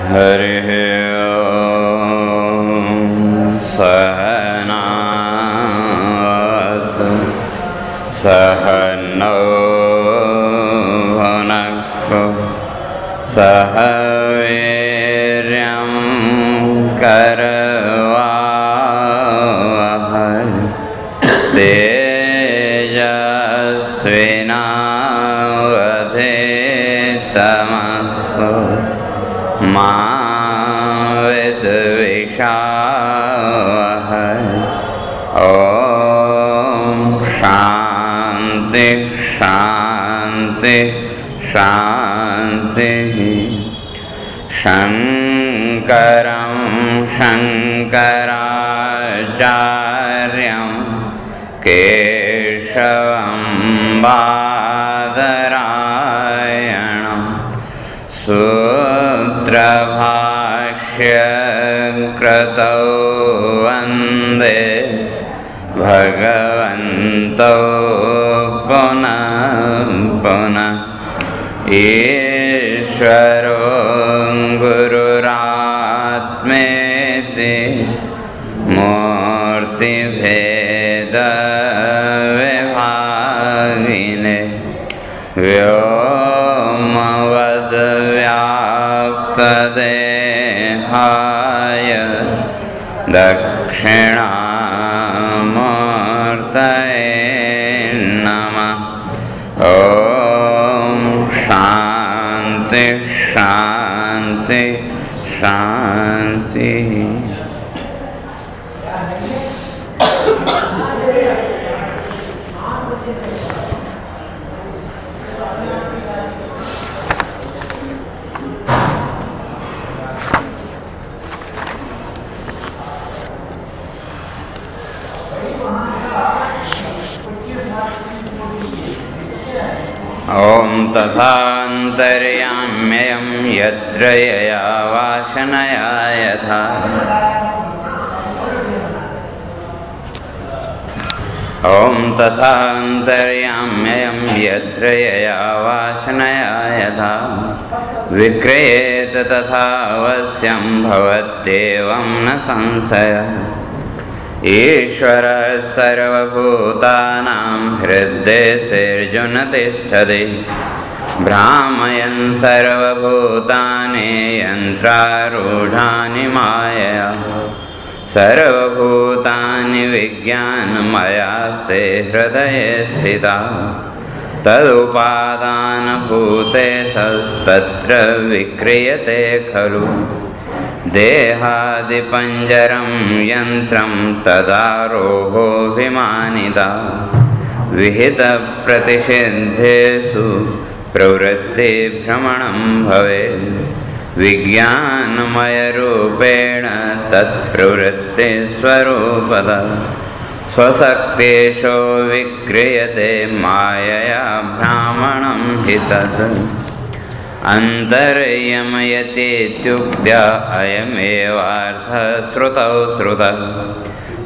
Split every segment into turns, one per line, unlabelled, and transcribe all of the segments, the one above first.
हरिः ओम्। सहनावतु सहनौ भुनक्तु सह वीर्यं करवावहै तेजस्विनावधीतमस्तु मा विद्विषावहै। ॐ शान्ति शान्ति शान्तिः। शङ्करं शङ्कराचार्यं केशवं बादरायणं सूत्रभाष्यकृतौ वन्दे भगवन्तौ पुनः पुनः। ईश्वरो गुरुरात्मेति मूर्तिभेदविभागिने व्योमवद्व्याप्तदेहाय दक्षिणामूर्तये नमः। ॐ शान्ति शान्ति शान्ति। ॐ तथान्तर्याम्ययं यत्र यया वासनया यथा। ॐ तथान्तर्याम्ययं यत्र यया वासनया यथा विक्रियेत तथा अवश्यं भवत्येवं न संशयः। ईश्वरः सर्वभूतानां हृद्देशेऽर्जुन तिष्ठति। भ्रामयन् सर्वभूतानि यन्त्रारूढानि मायया। सर्वभूतानि विज्ञानमयास्ते हृदये स्थिताः। तदुपादानभूतेस्तत्र विक्रियते खलु। देहादिपञ्जरं यन्त्रं तदारोहोऽभिमानिता। विहितप्रतिषिद्धेषु प्रवृत्तिभ्रमणं भवेत्। विज्ञानमयरूपेण तत्प्रवृत्तिस्वरूपतः स्वशक्तेषो विक्रियते मायया भ्रामणं हि तत्। अन्तर्यमयतीत्युक्त्या अयमेवार्थः श्रुतौ श्रुतः।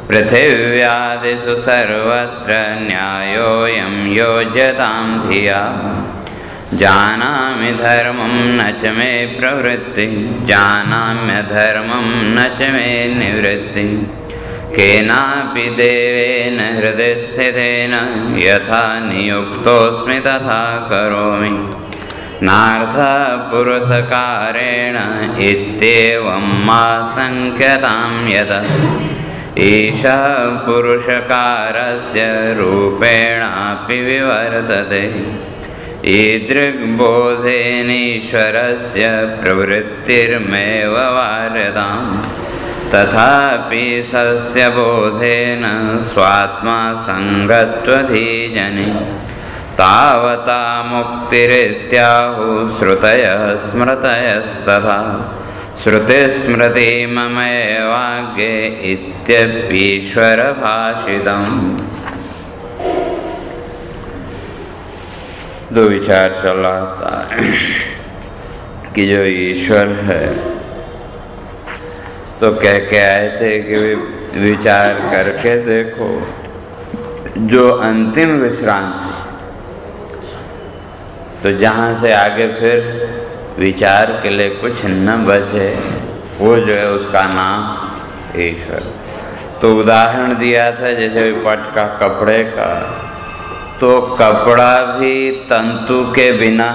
पृथिव्यादिषु सर्वत्र न्यायोऽयं योज्यतां धिया। जानामि धर्मं न च मे प्रवृत्तिः जानाम्यधर्मं न च मे निवृत्तिः। केनापि देवेन हृदि स्थितेन यथा नियुक्तोऽस्मि तथा करोमि। नार्थपुरुषकारेण इत्येवं मा संख्यतां यतः। ईशः पुरुषकारस्य रूपेणापि विवर्तते। ईदृग्बोधेनेश्वरस्य प्रवृत्तिर्मेव वार्यताम्। तथापि सस्य बोधेन स्वात्मा संगत्वधीजने। तावता मुक्तिरित्याहुः श्रुतयः स्मृतयस्तथा। श्रुतिस्मृतिममेवाग्रे इत्यपीश्वर भाषितम्। दो विचार चल रहा था कि जो ईश्वर है तो कह के आए थे कि विचार करके देखो जो अंतिम विश्रांति, तो जहाँ से आगे फिर विचार के लिए कुछ न बचे, वो जो है उसका नाम ईश्वर। तो उदाहरण दिया था जैसे पट का, कपड़े का, तो कपड़ा भी तंतु के बिना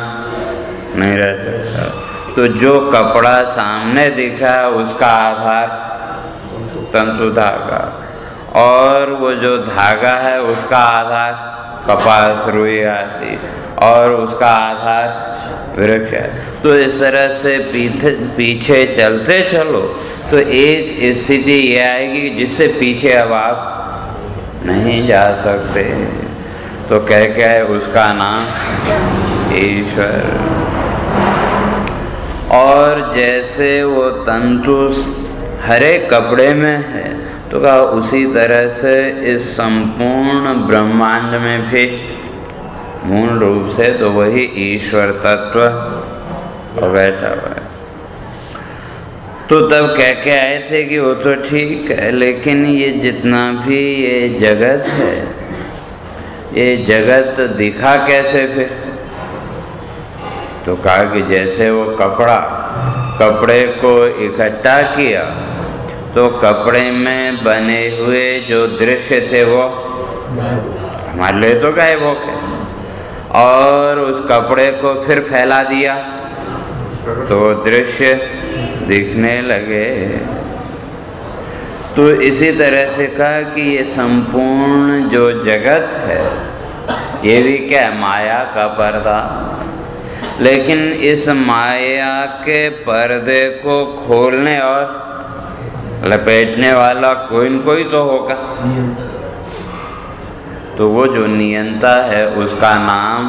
नहीं रह सकता। तो जो कपड़ा सामने दिखा उसका आधार तंतु धागा, और वो जो धागा है उसका आधार कपास, रुई आदि, और उसका आधार वृक्ष है। तो इस तरह से पीछे चलते चलो तो एक स्थिति ये आएगी जिससे पीछे अब आप नहीं जा सकते। तो कह के है उसका नाम ईश्वर। और जैसे वो तंतु हरे कपड़े में है, तो कहा उसी तरह से इस संपूर्ण ब्रह्मांड में भी मूल रूप से तो वही ईश्वर तत्व बैठा हुआ है। तो तब कह के आए थे कि वो तो ठीक है, लेकिन ये जितना भी ये जगत है, ये जगत दिखा कैसे फिर? तो कहा कि जैसे वो कपड़े को इकट्ठा किया तो कपड़े में बने हुए जो दृश्य थे वो हमारे लिए तो गायब हो गए, और उस कपड़े को फिर फैला दिया तो दृश्य दिखने लगे। तो इसी तरह से कहा कि ये संपूर्ण जो जगत है ये भी क्या है? माया का पर्दा। लेकिन इस माया के पर्दे को खोलने और लपेटने वाला कोई न कोई तो होगा। तो वो जो नियंता है उसका नाम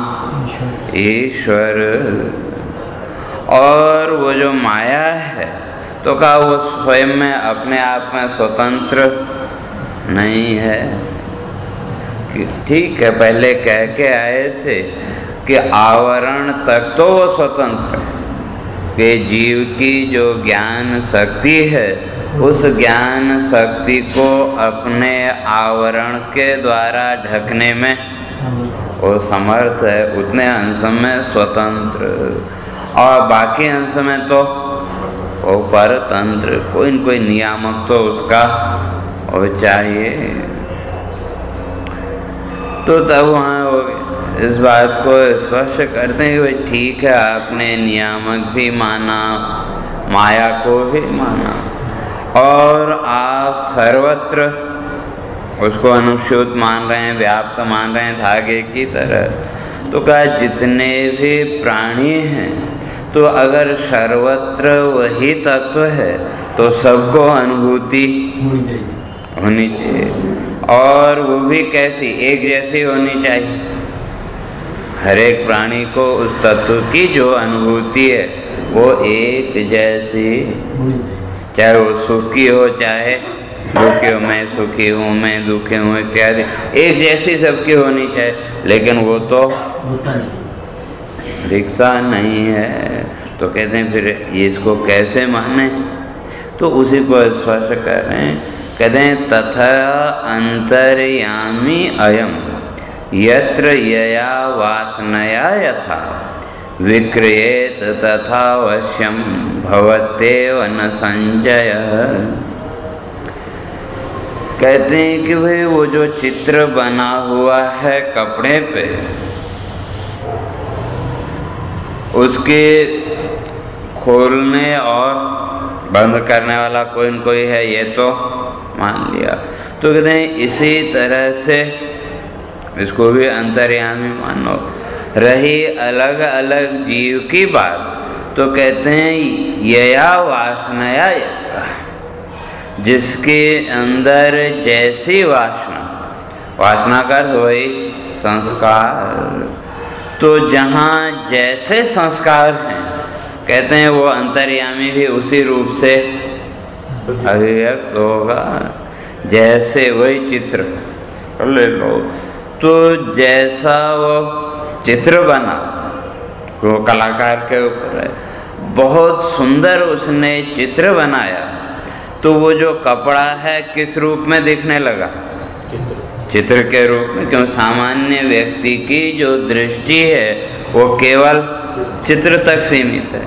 ईश्वर। और वो जो माया है तो कहा वो स्वयं में अपने आप में स्वतंत्र नहीं है। ठीक है, पहले कह के आए थे कि आवरण तक तो वो स्वतंत्र है, कि जीव की जो ज्ञान शक्ति है उस ज्ञान शक्ति को अपने आवरण के द्वारा ढकने में वो समर्थ है, उतने अंश में स्वतंत्र, और बाकी अंश में तो वो परतंत्र। कोई न कोई नियामक तो उसका वो चाहिए। तो तब वहाँ इस बात को स्पष्ट करते हैं कि भाई ठीक है, आपने नियामक भी माना, माया को भी माना, और आप सर्वत्र उसको अनुस्यूत मान रहे हैं, व्याप्त मान रहे हैं धागे की तरह। तो कहा जितने भी प्राणी हैं, तो अगर सर्वत्र वही तत्व है तो सबको अनुभूति होनी चाहिए, और वो भी कैसी? एक जैसी होनी चाहिए। हर एक प्राणी को उस तत्व की जो अनुभूति है वो एक जैसी, चाहे वो सुखी हो चाहे दुखी हो, मैं सुखी हूँ, मैं दुखी हूँ इत्यादि, एक जैसी सबकी होनी चाहिए। लेकिन वो तो दिखता नहीं है। तो कहते हैं फिर इसको कैसे माने? तो उसी को स्पष्ट कर रहे हैं। कहते हैं तथा अंतर्यामी अयम यत्र यया वासनया यथा विक्रियेत तथा वश्यम भवत्येव न संजय। कहते हैं कि भाई वो जो चित्र बना हुआ है कपड़े पे, उसके खोलने और बंद करने वाला कोई न कोई है, ये तो मान लिया। तो कहते हैं इसी तरह से इसको भी अंतर्यामी मानो। रही अलग अलग जीव की बात, तो कहते हैं यया वासनया यथा, जिसके अंदर जैसी वासना, वासना का वही संस्कार, तो जहाँ जैसे संस्कार हैं, कहते हैं वो अंतर्यामी भी उसी रूप से अभिव्यक्त होगा। जैसे वही चित्र ले लो, तो जैसा वो चित्र बना वो कलाकार के ऊपर है, बहुत सुंदर उसने चित्र बनाया, तो वो जो कपड़ा है किस रूप में दिखने लगा? चित्र के रूप में। क्यों? सामान्य व्यक्ति की जो दृष्टि है वो केवल चित्र तक सीमित है,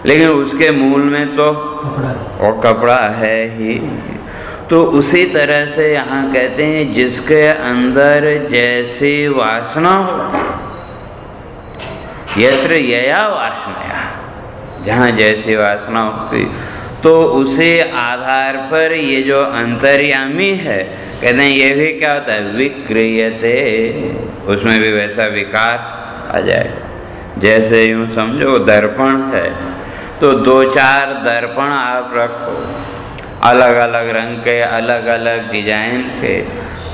लेकिन उसके मूल में तो वो कपड़ा है ही। तो उसी तरह से यहाँ कहते हैं जिसके अंदर जैसी वासना हो, यत्र यया वासनाया, जहाँ जैसी वासना होती, तो उसी आधार पर ये जो अंतर्यामी है, कहते हैं ये भी क्या होता है, विक्रियते, उसमें भी वैसा विकार आ जाएगा। जैसे यूँ समझो दर्पण है, तो 2-4 दर्पण आप रखो, अलग अलग रंग के, अलग अलग डिजाइन के,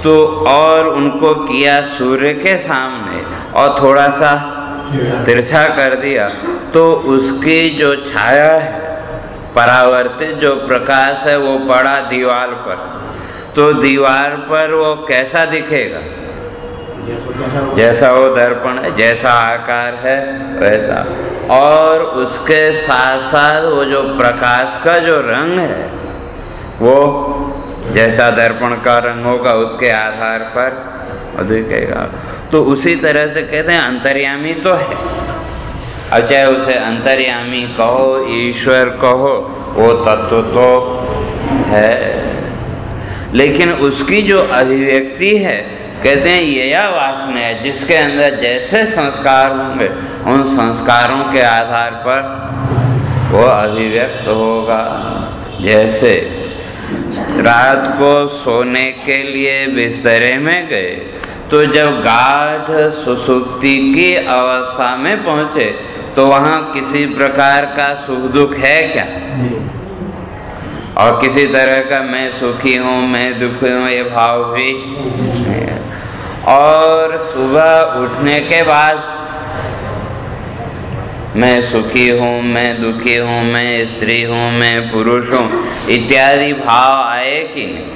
तो और उनको किया सूर्य के सामने और थोड़ा सा तिरछा कर दिया, तो उसकी जो छाया है, परावर्तित जो प्रकाश है, वो पड़ा दीवार पर, तो दीवार पर वो कैसा दिखेगा, जैसा वो दर्पण है, जैसा आकार है वैसा। और उसके साथ साथ वो जो प्रकाश का जो रंग है, वो जैसा दर्पण का रंग होगा उसके आधार पर दिखेगा। तो उसी तरह से कहते हैं अंतर्यामी तो है, अब चाहे उसे अंतर्यामी कहो, ईश्वर कहो, वो तत्व तो है, लेकिन उसकी जो अभिव्यक्ति है, कहते हैं ये या वासना है, जिसके अंदर जैसे संस्कार होंगे उन संस्कारों के आधार पर वो अभिव्यक्त होगा। जैसे रात को सोने के लिए बिस्तरे में गए, तो जब गाढ़ सुसुप्ति की अवस्था में पहुंचे, तो वहाँ किसी प्रकार का सुख दुख है क्या, और किसी तरह का मैं सुखी हूँ, मैं दुखी हूँ, ये भाव भी है। और सुबह उठने के बाद मैं सुखी हूँ, मैं दुखी हूँ, मैं स्त्री हूँ, मैं पुरुष हूँ, इत्यादि भाव आए कि नहीं।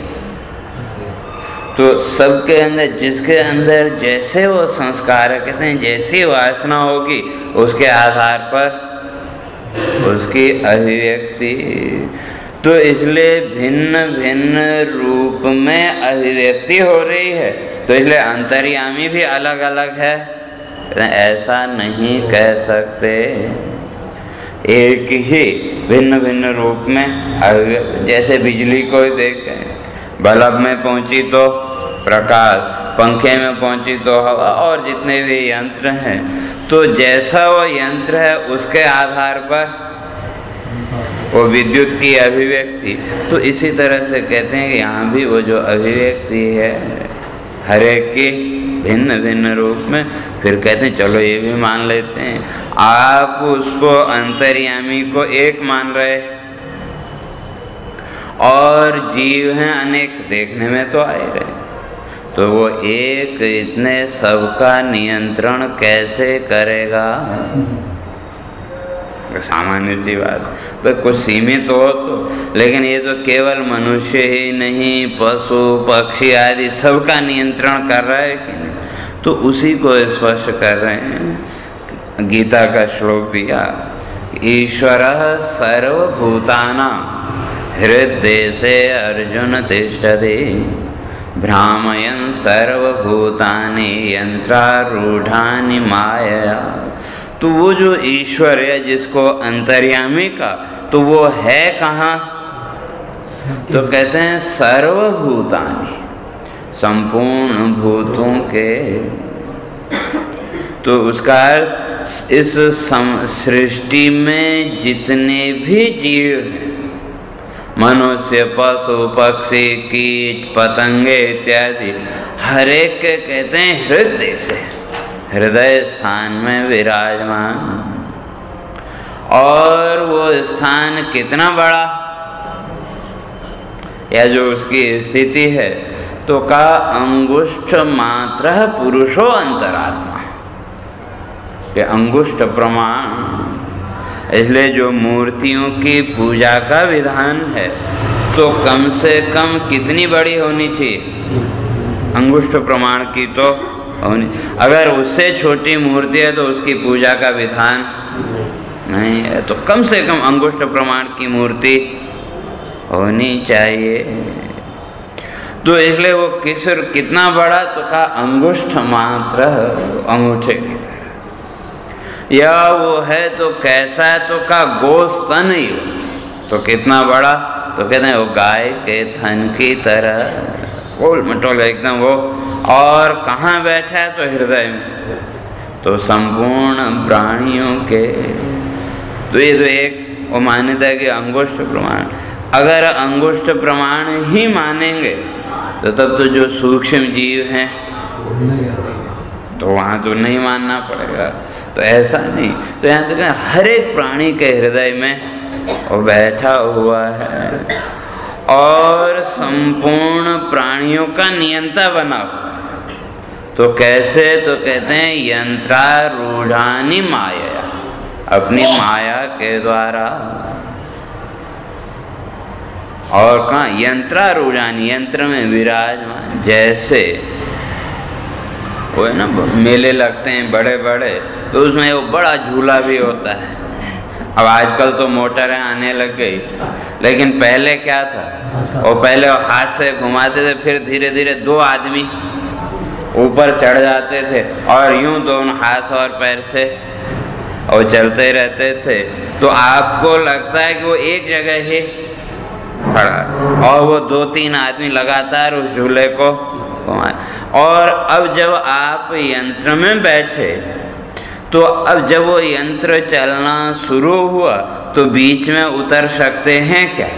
तो सबके अंदर, जिसके अंदर जैसे वो संस्कार, कहते हैं जैसी वासना होगी उसके आधार पर उसकी अभिव्यक्ति। तो इसलिए भिन्न भिन्न रूप में अभिव्यक्ति हो रही है, तो इसलिए अंतर्यामी भी अलग अलग है, ऐसा नहीं कह सकते। एक ही भिन्न भिन्न रूप में अभिव्यक्ति, जैसे बिजली को देखें, बल्ब में पहुंची तो प्रकाश, पंखे में पहुंची तो हवा, और जितने भी यंत्र हैं, तो जैसा वो यंत्र है उसके आधार पर वो विद्युत की अभिव्यक्ति। तो इसी तरह से कहते हैं कि यहाँ भी वो जो अभिव्यक्ति है हर एक की भिन्न भिन्न रूप में। फिर कहते हैं चलो ये भी मान लेते हैं, आप उसको अंतर्यामी को एक मान रहे और जीव हैं अनेक, देखने में तो आए रहे, तो वो एक इतने सबका नियंत्रण कैसे करेगा। सामान्य सी बात, तो कुछ सीमित हो तो, लेकिन ये तो केवल मनुष्य ही नहीं, पशु पक्षी आदि सबका नियंत्रण कर रहा है कि नहीं। तो उसी को स्पष्ट कर रहे हैं। गीता का श्लोक दिया, ईश्वरः सर्वभूतानां हृद्देशे अर्जुन तिष्ठति भ्रामयन् सर्वभूतानि यंत्रारूढ़ानि मायया। तो वो जो ईश्वर है जिसको अंतर्यामी का, तो वो है कहाँ, तो कहते हैं सर्वभूतानि, संपूर्ण भूतों के। तो उसका इस सृष्टि में जितने भी जीव हैं, मनुष्य पशु पक्षी कीट पतंगे इत्यादि, हर एक के कहते हैं हृदय से, हृदय स्थान में विराजमान। और वो स्थान कितना बड़ा, या जो उसकी स्थिति है, तो का अंगुष्ठ मात्र पुरुषो अंतरात्मा, ये अंगुष्ठ प्रमाण। इसलिए जो मूर्तियों की पूजा का विधान है, तो कम से कम कितनी बड़ी होनी चाहिए, अंगुष्ठ प्रमाण की तो होनी। अगर उससे छोटी मूर्ति है तो उसकी पूजा का विधान नहीं है, तो कम से कम अंगुष्ठ प्रमाण की मूर्ति होनी चाहिए। तो इसलिए वो कितना बड़ा, तो का अंगुष्ठ मात्र, अंगूठे की। या वो है तो कैसा है, तो का गोश्त नहीं हो तो कितना बड़ा, तो कहते हैं वो गाय के थन की तरह गोल मटोल एकदम वो। और कहाँ बैठा है, तो हृदय में, तो संपूर्ण प्राणियों के। तो ये तो एक वो मान्यता है कि अंगुष्ठ प्रमाण। अगर अंगुष्ठ प्रमाण ही मानेंगे तो तब तो जो सूक्ष्म जीव हैं तो वहाँ तो नहीं मानना पड़ेगा। तो ऐसा नहीं, तो यहाँ तक हर एक प्राणी के हृदय में वो बैठा हुआ है और संपूर्ण प्राणियों का नियंता बना हुआ है। तो कैसे, तो कहते हैं यंत्रारूढ़ानि माया, अपनी माया के द्वारा। और कहाँ यंत्रारूढ़ानि, यंत्र में विराजमान। जैसे वो है ना, मेले लगते हैं बड़े बड़े, तो उसमें वो बड़ा झूला भी होता है। अब आजकल तो मोटरें आने लग गई, लेकिन पहले क्या था, वो पहले हाथ से घुमाते थे, फिर धीरे धीरे दो आदमी ऊपर चढ़ जाते थे और यूं दोनों हाथ और पैर से और चलते रहते थे। तो आपको लगता है कि वो एक जगह ही खड़ा, और वो 2-3 आदमी लगातार उस झूले को घुमाए। और अब जब आप यंत्र में बैठे, तो अब जब वो यंत्र चलना शुरू हुआ तो बीच में उतर सकते हैं क्या?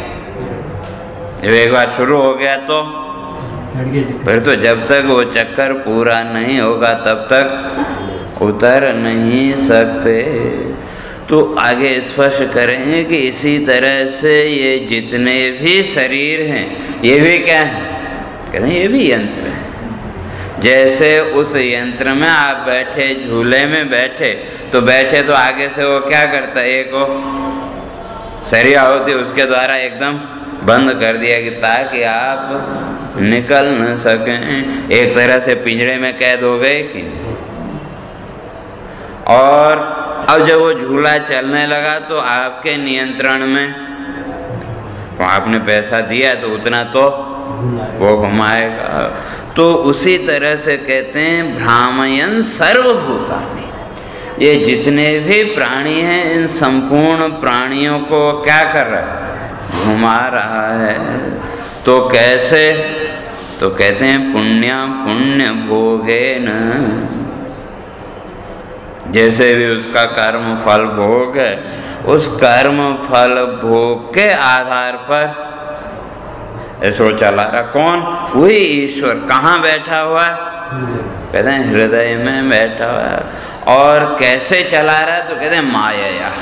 जब एक बार शुरू हो गया तो फिर तो जब तक वो चक्कर पूरा नहीं होगा तब तक उतर नहीं सकते। तो आगे स्पष्ट करेंगे कि इसी तरह से ये जितने भी शरीर हैं ये भी क्या है, कहते हैं ये भी यंत्र है। जैसे उस यंत्र में आप बैठे, झूले में बैठे, तो बैठे तो आगे से वो क्या करता है, एक वो सरिया होती है उसके द्वारा एकदम बंद कर दिया कि ताकि आप निकल न सकें। एक तरह से पिंजरे में कैद हो गए कि। और अब जब वो झूला चलने लगा तो आपके नियंत्रण में, तो आपने पैसा दिया तो उतना तो वो घुमाएगा। तो उसी तरह से कहते हैं भ्रामयन सर्वभूतानि, ये जितने भी प्राणी हैं इन संपूर्ण प्राणियों को क्या कर रहा है, घुमा रहा है। तो कैसे, तो कहते हैं पुण्य पुण्य भोगेन, जैसे भी उसका कर्म फल भोग है, उस कर्म फल भोग के आधार पर ऐसो चला रहा। कौन? वही ईश्वर। कहाँ बैठा हुआ है? कहते हैं हृदय में बैठा हुआ है। और कैसे चला रहा है? तो कहते हैं माया,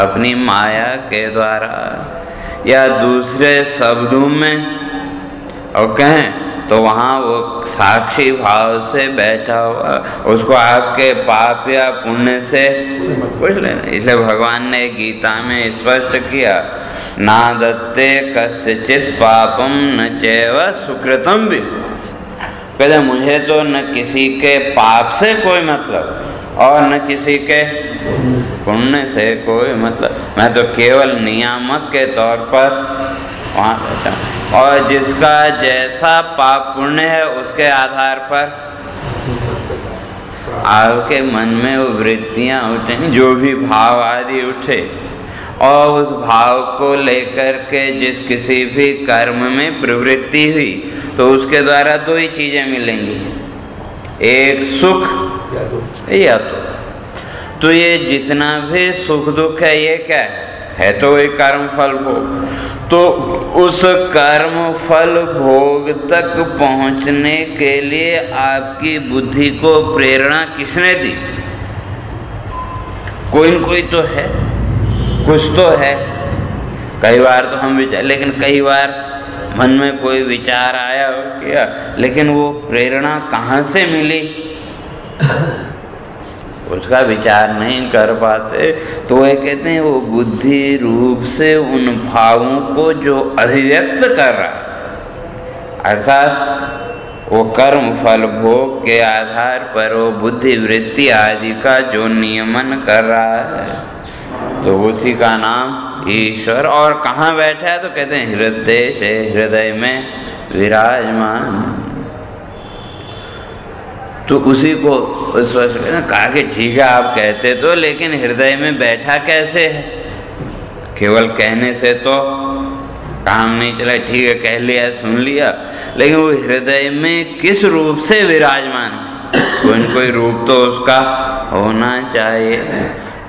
अपनी माया के द्वारा, या दूसरे शब्दों में और कहें तो वहाँ वो साक्षी भाव से बैठा हुआ, उसको आपके पाप या पुण्य से कुछ लेना। इसलिए भगवान ने गीता में स्पष्ट किया, ना दत्ते कस्यचित् पापम न चैव सुकृतम भी। कहते मुझे तो न किसी के पाप से कोई मतलब और न किसी के पुण्य से कोई मतलब, मैं तो केवल नियामक के तौर पर वहाँ बैठा। और जिसका जैसा पाप पुण्य है उसके आधार पर आपके मन में वो वृत्तियाँ उठें, जो भी भाव आदि उठे, और उस भाव को लेकर के जिस किसी भी कर्म में प्रवृत्ति हुई तो उसके द्वारा दो ही चीजें मिलेंगी, एक सुख या तो ये जितना भी सुख दुख है ये क्या है तो वही कर्म फल भोग। तो उस कर्म फल भोग तक पहुंचने के लिए आपकी बुद्धि को प्रेरणा किसने दी? कोई न कोई तो है, कुछ तो है। कई बार तो हम विचार, लेकिन कई बार मन में कोई विचार आया हो क्या, लेकिन वो प्रेरणा कहाँ से मिली उसका विचार नहीं कर पाते। तो वह कहते हैं वो बुद्धि रूप से उन भावों को जो अभिव्यक्त कर रहा, अर्थात वो कर्म फल भोग के आधार पर वो बुद्धि वृत्ति आदि का जो नियमन कर रहा है, तो उसी का नाम ईश्वर। और कहाँ बैठा है? तो कहते हैं हृदय से, हृदय में विराजमान। तो उसी को स्पष्ट कहा कि ठीक है आप कहते तो, लेकिन हृदय में बैठा कैसे है? केवल कहने से तो काम नहीं चला। ठीक है कह लिया सुन लिया, लेकिन वो हृदय में किस रूप से विराजमान है? कोई रूप तो उसका होना चाहिए।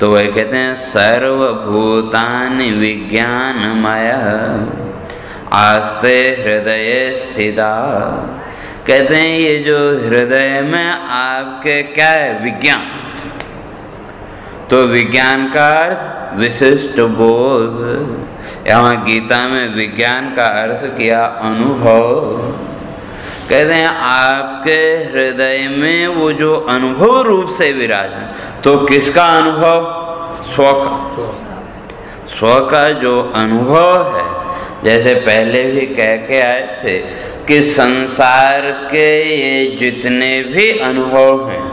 तो वह कहते हैं सर्वभूतानि विज्ञानमय आस्ते हृदय स्थिता। कहते हैं ये जो हृदय में आपके क्या है? विज्ञान। तो विज्ञान का अर्थ विशिष्ट बोध। यहाँ गीता में विज्ञान का अर्थ किया अनुभव। कहते हैं आपके हृदय में वो जो अनुभव रूप से विराजमान, तो किसका अनुभव? स्व का। स्व का जो अनुभव है, जैसे पहले भी कह के आए थे कि संसार के ये जितने भी अनुभव हैं,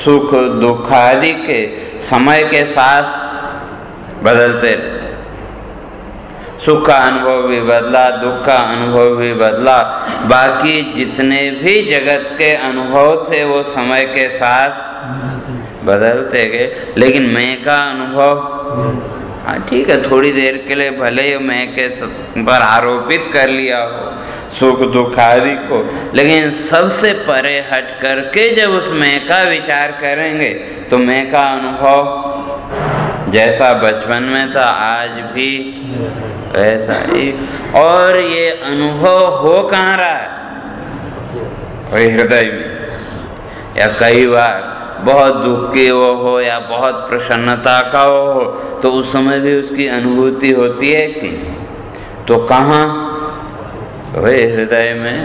सुख दुख आदि के, समय के साथ बदलते रहते। सुख का अनुभव भी बदला, दुख का अनुभव भी बदला, बाकी जितने भी जगत के अनुभव थे वो समय के साथ बदलते गए। लेकिन मैं का अनुभव, हाँ ठीक है थोड़ी देर के लिए भले ही मैं के पर आरोपित कर लिया हो सुख दुख आदि को, लेकिन सबसे परे हट करके जब उस मैं का विचार करेंगे तो मैं का अनुभव जैसा बचपन में था आज भी वैसा ही। और ये अनुभव हो कहाँ रहा है? वही हृदय में। या कई बार बहुत दुख की वो हो या बहुत प्रसन्नता का वो हो, तो उस समय भी उसकी अनुभूति होती है कि तो कहाँ? वही हृदय में।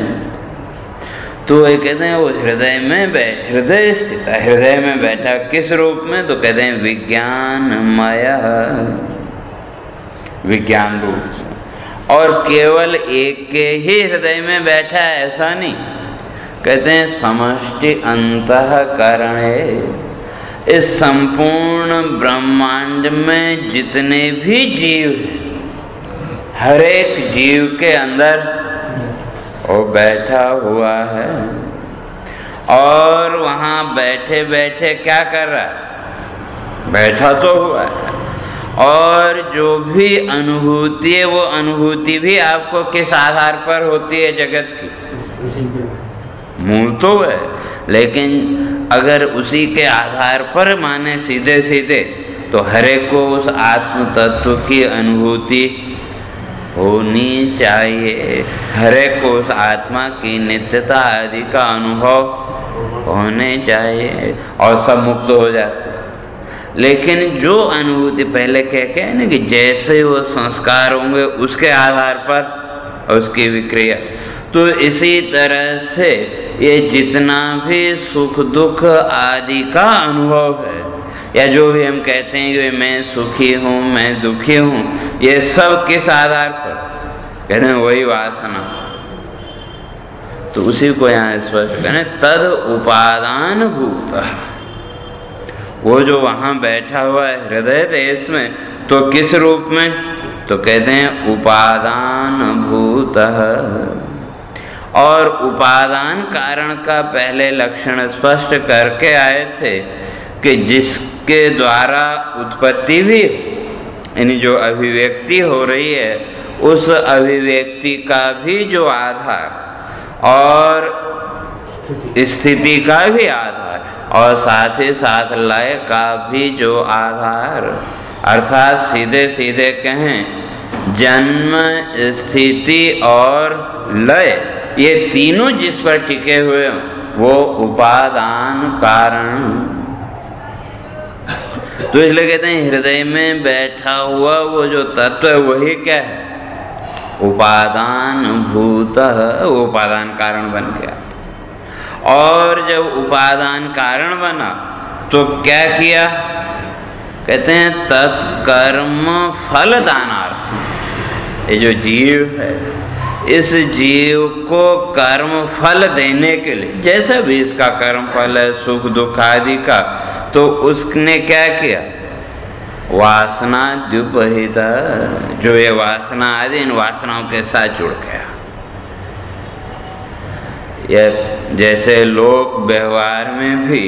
तो ये कहते हैं वो हृदय में हृदय स्थित है। हृदय में बैठा किस रूप में? तो कहते हैं विज्ञानमय, विज्ञान रूप। और केवल एक के ही हृदय में बैठा है ऐसा नहीं। कहते हैं समष्टि अंतःकरण है। इस संपूर्ण ब्रह्मांड में जितने भी जीव हैं, हर एक जीव के अंदर वो बैठा हुआ है। और वहाँ बैठे बैठे क्या कर रहा है? बैठा तो हुआ है। और जो भी अनुभूति है वो अनुभूति भी आपको किस आधार पर होती है? जगत की मूल तो है, लेकिन अगर उसी के आधार पर माने सीधे सीधे, तो हर एक को उस आत्म तत्व की अनुभूति होनी चाहिए। हर एक को उस आत्मा की नित्यता आदि का अनुभव होने चाहिए और सब मुक्त हो जाते। लेकिन जो अनुभूति पहले कह ना कि जैसे वो संस्कार होंगे उसके आधार पर उसकी विक्रिया, तो इसी तरह से ये जितना भी सुख दुख आदि का अनुभव है, या जो भी हम कहते हैं कि मैं सुखी हूँ मैं दुखी हूँ, ये सब किस आधार पर? कहते हैं वही वासना। तो उसी को यहाँ स्पष्ट कहते हैं तद उपादान भूत। वो जो वहाँ बैठा हुआ है हृदय देश में, तो किस रूप में? तो कहते हैं उपादान भूत। और उपादान कारण का पहले लक्षण स्पष्ट करके आए थे कि जिसके द्वारा उत्पत्ति भी, यानी जो अभिव्यक्ति हो रही है उस अभिव्यक्ति का भी जो आधार और स्थिति का भी आधार, और साथ ही साथ लय का भी जो आधार, अर्थात सीधे सीधे कहें जन्म स्थिति और लय, ये तीनों जिस पर टिके हुए वो उपादान कारण। तो इसलिए कहते हैं हृदय में बैठा हुआ वो जो तत्व है वही क्या है? उपादान भूत, उपादान कारण बन गया। और जब उपादान कारण बना तो क्या किया? कहते हैं तत्कर्म फल दानार्थ। ये जो जीव है, इस जीव को कर्म फल देने के लिए, जैसा भी इसका कर्म फल है सुख दुख आदि का, तो उसने क्या किया? वासना द्युपहित, जो ये वासना आदि इन वासनाओं के साथ जुड़ गया। या जैसे लोग व्यवहार में भी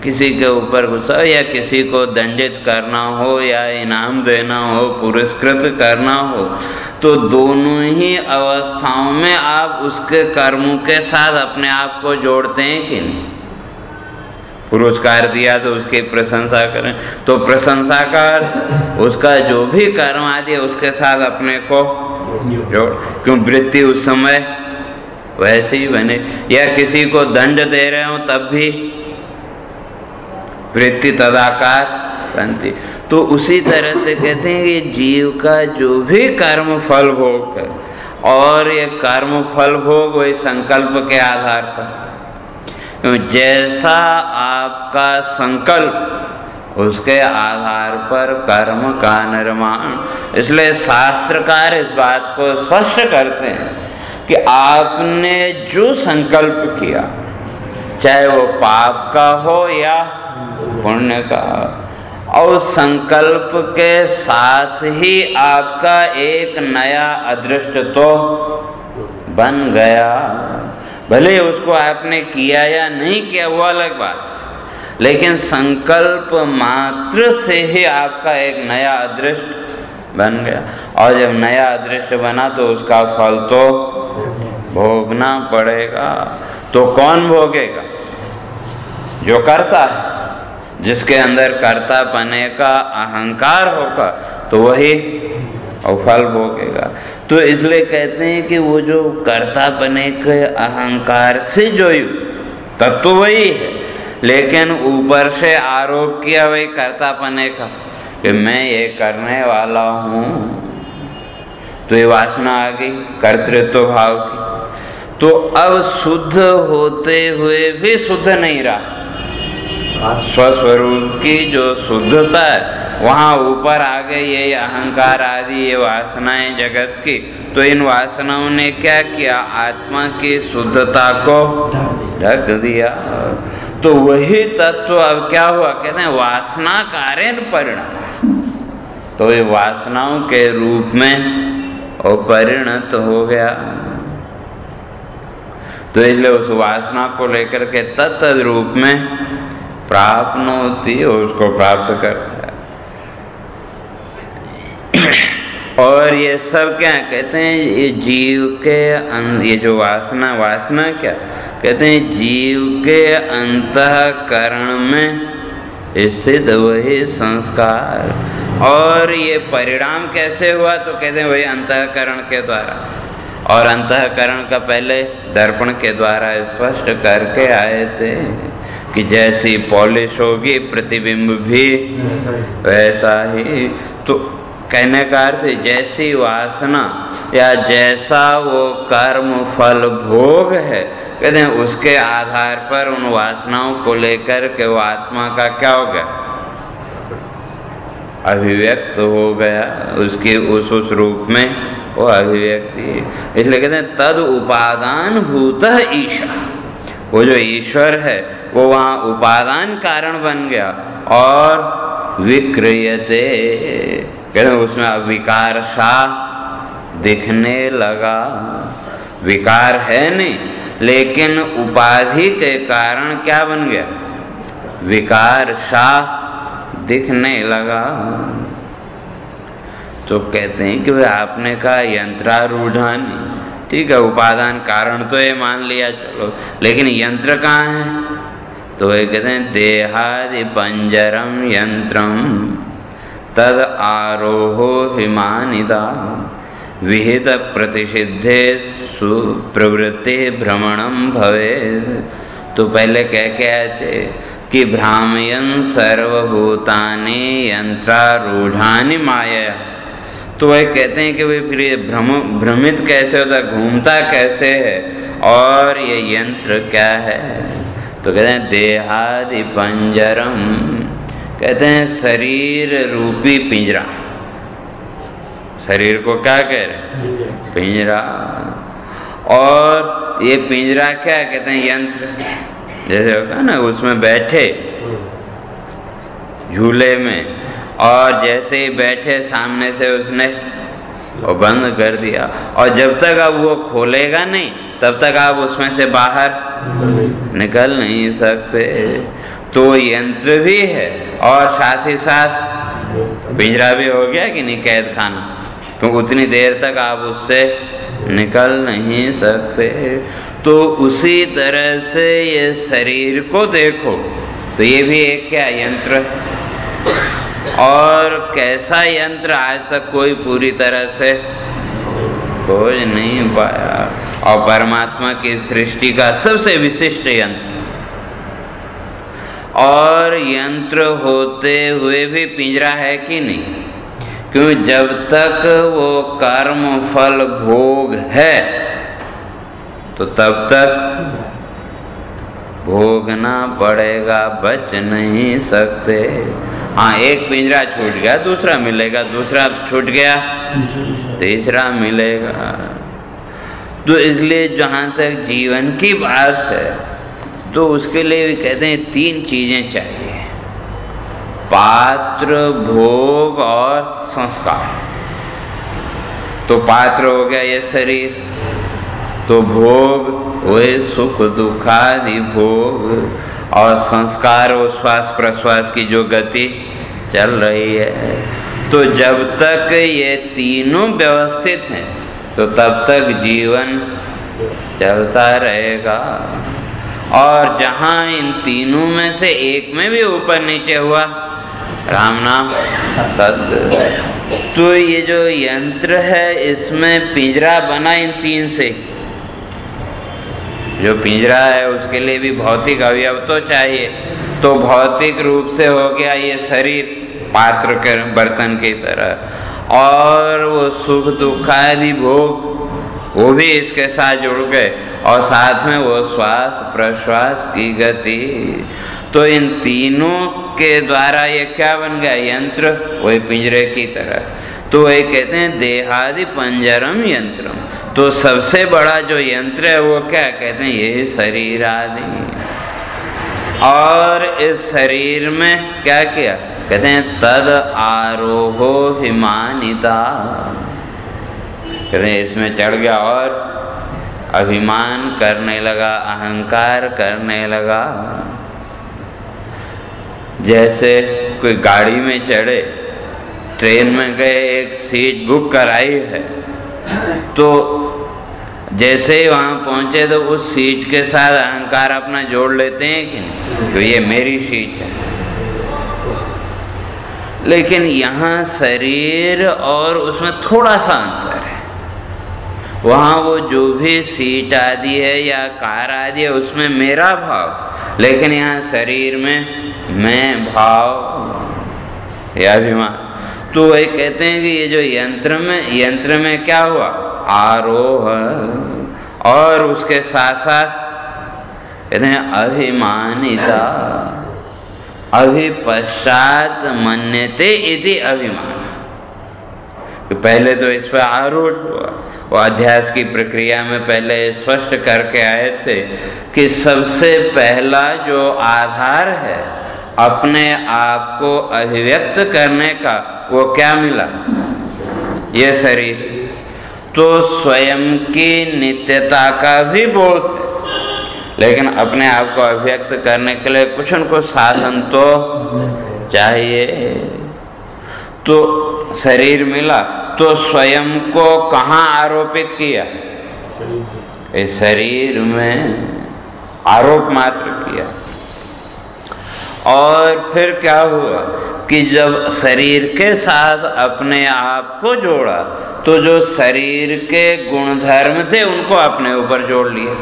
किसी के ऊपर गुस्सा या किसी को दंडित करना हो या इनाम देना हो, पुरस्कृत करना हो, तो दोनों ही अवस्थाओं में आप उसके कर्मों के साथ अपने आप को जोड़ते हैं कि नहीं? पुरस्कार दिया तो उसकी प्रशंसा करें, तो प्रशंसा का उसका जो भी कर्म आदि है उसके साथ अपने को जोड़, क्यों वृत्ति उस समय वैसे ही बने। या किसी को दंड दे रहे हो तब भी वृत्ति तदाकार बनती। तो उसी तरह से कहते हैं कि जीव का जो भी कर्म फल भोग है, और ये कर्म फल भोग वही संकल्प के आधार पर, जैसा आपका संकल्प उसके आधार पर कर्म का निर्माण। इसलिए शास्त्रकार इस बात को स्पष्ट करते हैं कि आपने जो संकल्प किया, चाहे वो पाप का हो या पुण्य का, और संकल्प के साथ ही आपका एक नया अदृष्ट तो बन गया। भले उसको आपने किया या नहीं किया वो अलग बात, लेकिन संकल्प मात्र से ही आपका एक नया अदृष्ट बन गया। और जब नया अदृष्ट बना तो उसका फल तो भोगना पड़ेगा। तो कौन भोगेगा? जो करता है, जिसके अंदर कर्ता पने का अहंकार होगा तो वही और फल भोगेगा। तो इसलिए कहते हैं कि वो जो कर्ता पने के अहंकार से जो तत्व तो वही है, लेकिन ऊपर से आरोप किया वही कर्ता पने का कि मैं ये करने वाला हूँ, तो ये वासना आ गई कर्तृत्व भाव की। तो अब शुद्ध होते हुए भी शुद्ध नहीं रहा। स्वस्वरूप की जो शुद्धता है वहाँ ऊपर आ गई ये अहंकार आदि ये वासनाएं जगत की। तो इन वासनाओं ने क्या किया? आत्मा की शुद्धता को ढक दिया। तो वही तत्व अब क्या हुआ? कहते हैं वासना कारण परिणत। तो ये वासनाओं के रूप में और परिणत हो गया। तो इसलिए उस वासना को लेकर के तत्त रूप में प्राप्त होती है, उसको प्राप्त करता है। और ये सब क्या कहते हैं? ये जीव के ये जो वासना क्या कहते हैं? जीव के अंतःकरण में स्थित वही संस्कार। और ये परिणाम कैसे हुआ? तो कहते हैं वही अंतःकरण के द्वारा। और अंतःकरण का पहले दर्पण के द्वारा स्पष्ट करके आए थे कि जैसी पॉलिश होगी प्रतिबिंब भी वैसा ही। तो कहने का अर्थ जैसी वासना या जैसा वो कर्म फल भोग है, कहते हैं उसके आधार पर उन वासनाओं को लेकर के वो आत्मा का क्या हो गया? अभिव्यक्त हो गया। उसकी उस रूप में वो अभिव्यक्ति। इसलिए कहते हैं तद उपादान भूतः ईशा। वो जो ईश्वर है वो वहाँ उपादान कारण बन गया। और विक्रियते कहते हैं उसमें विकार सा दिखने लगा। विकार है नहीं, लेकिन उपाधि के कारण क्या बन गया? विकार सा दिखने लगा। तो कहते हैं कि भाई आपने कहा यंत्रारूढ़ानी, ठीक है, उपादान कारण तो ये मान लिया, चलो, लेकिन यंत्र कहाँ है? तो ये कहते हैं देहादि पंजरम यंत्रम तद आरोहो हिमानिदा विहित प्रतिषिद्धे सुप्रवृत्ति भ्रमणम भवे। तो पहले कह के आए थे कि भ्रामयन सर्वभूतानि यंत्रारूढ़ानि माया। तो वह कहते हैं कि भाई फिर ये भ्रमित कैसे होता है, घूमता कैसे है, और ये यंत्र क्या है? तो कहते हैं देहादि पंजरम, कहते हैं शरीर रूपी पिंजरा। शरीर को क्या कह रहे? पिंजरा। और ये पिंजरा क्या कहते हैं? यंत्र। जैसे होता है ना, उसमें बैठे झूले में, और जैसे ही बैठे सामने से उसने वो बंद कर दिया, और जब तक अब वो खोलेगा नहीं तब तक आप उसमें से बाहर निकल नहीं सकते। तो यंत्र भी है और साथ ही साथ पिंजरा भी हो गया कि नहीं, कैद खाना, तो उतनी देर तक आप उससे निकल नहीं सकते। तो उसी तरह से ये शरीर को देखो तो ये भी एक क्या यंत्र है, और कैसा यंत्र आज तक कोई पूरी तरह से खोज नहीं पाया। और परमात्मा की सृष्टि का सबसे विशिष्ट यंत्र, और यंत्र होते हुए भी पिंजरा है कि नहीं, क्यों जब तक वो कर्म फल भोग है तो तब तक भोगना पड़ेगा, बच नहीं सकते। हाँ, एक पिंजरा छूट गया दूसरा मिलेगा, दूसरा छूट गया तीसरा मिलेगा। तो इसलिए जहाँ तक जीवन की बात है तो उसके लिए भी कहते हैं 3 चीजें चाहिए, पात्र, भोग और संस्कार। तो पात्र हो गया ये शरीर, तो भोग वही सुख दुखादि भोग, और संस्कार वो श्वास प्रश्वास की जो गति चल रही है। तो जब तक ये तीनों व्यवस्थित हैं तो तब तक जीवन चलता रहेगा। और जहाँ इन तीनों में से एक में भी ऊपर नीचे हुआ, राम नाम सत्य। तो ये जो यंत्र है इसमें पिंजरा बना इन 3 से। जो पिंजरा है उसके लिए भी भौतिक अवयव तो चाहिए, तो भौतिक रूप से हो गया ये शरीर पात्र के बर्तन की तरह, और वो सुख दुख आदि भोग वो भी इसके साथ जुड़ गए, और साथ में वो श्वास प्रश्वास की गति। तो इन तीनों के द्वारा ये क्या बन गया, यंत्र, वही पिंजरे की तरह। तो वही कहते हैं देहादि पंजरम यंत्रम। तो सबसे बड़ा जो यंत्र है वो क्या कहते हैं, ये शरीर आदि। और इस शरीर में क्या किया, कहते हैं तद आरोहो हिमानिता। कहते हैं इसमें चढ़ गया और अभिमान करने लगा, अहंकार करने लगा। जैसे कोई गाड़ी में चढ़े, ट्रेन में गए, एक सीट बुक कराई है, तो जैसे ही वहाँ पहुँचे तो उस सीट के साथ अहंकार अपना जोड़ लेते हैं कि नहीं, तो ये मेरी सीट है। लेकिन यहाँ शरीर और उसमें थोड़ा सा अंतर है। वहाँ वो जो भी सीट आदि है या कार आदि है उसमें मेरा भाव, लेकिन यहाँ शरीर में मैं भाव या अभिमान। तो वही कहते हैं कि ये जो यंत्र में क्या हुआ, आरोह, और उसके साथ साथ कहते हैं अभिमानिता, अभिपश्चात मन्यते इति अभिमान। तो पहले तो इस पर आरूढ़ हुआ, वो अध्यास की प्रक्रिया में पहले स्पष्ट करके आए थे कि सबसे पहला जो आधार है अपने आप को अभिव्यक्त करने का, वो क्या मिला, ये शरीर। तो स्वयं की नित्यता का भी बोध है, लेकिन अपने आप को अभिव्यक्त करने के लिए कुछ न कुछ साधन तो चाहिए। तो शरीर मिला, तो स्वयं को कहाँ आरोपित किया, इस शरीर में आरोप मात्र किया। और फिर क्या हुआ कि जब शरीर के साथ अपने आप को जोड़ा तो जो शरीर के गुणधर्म थे उनको अपने ऊपर जोड़ लिया।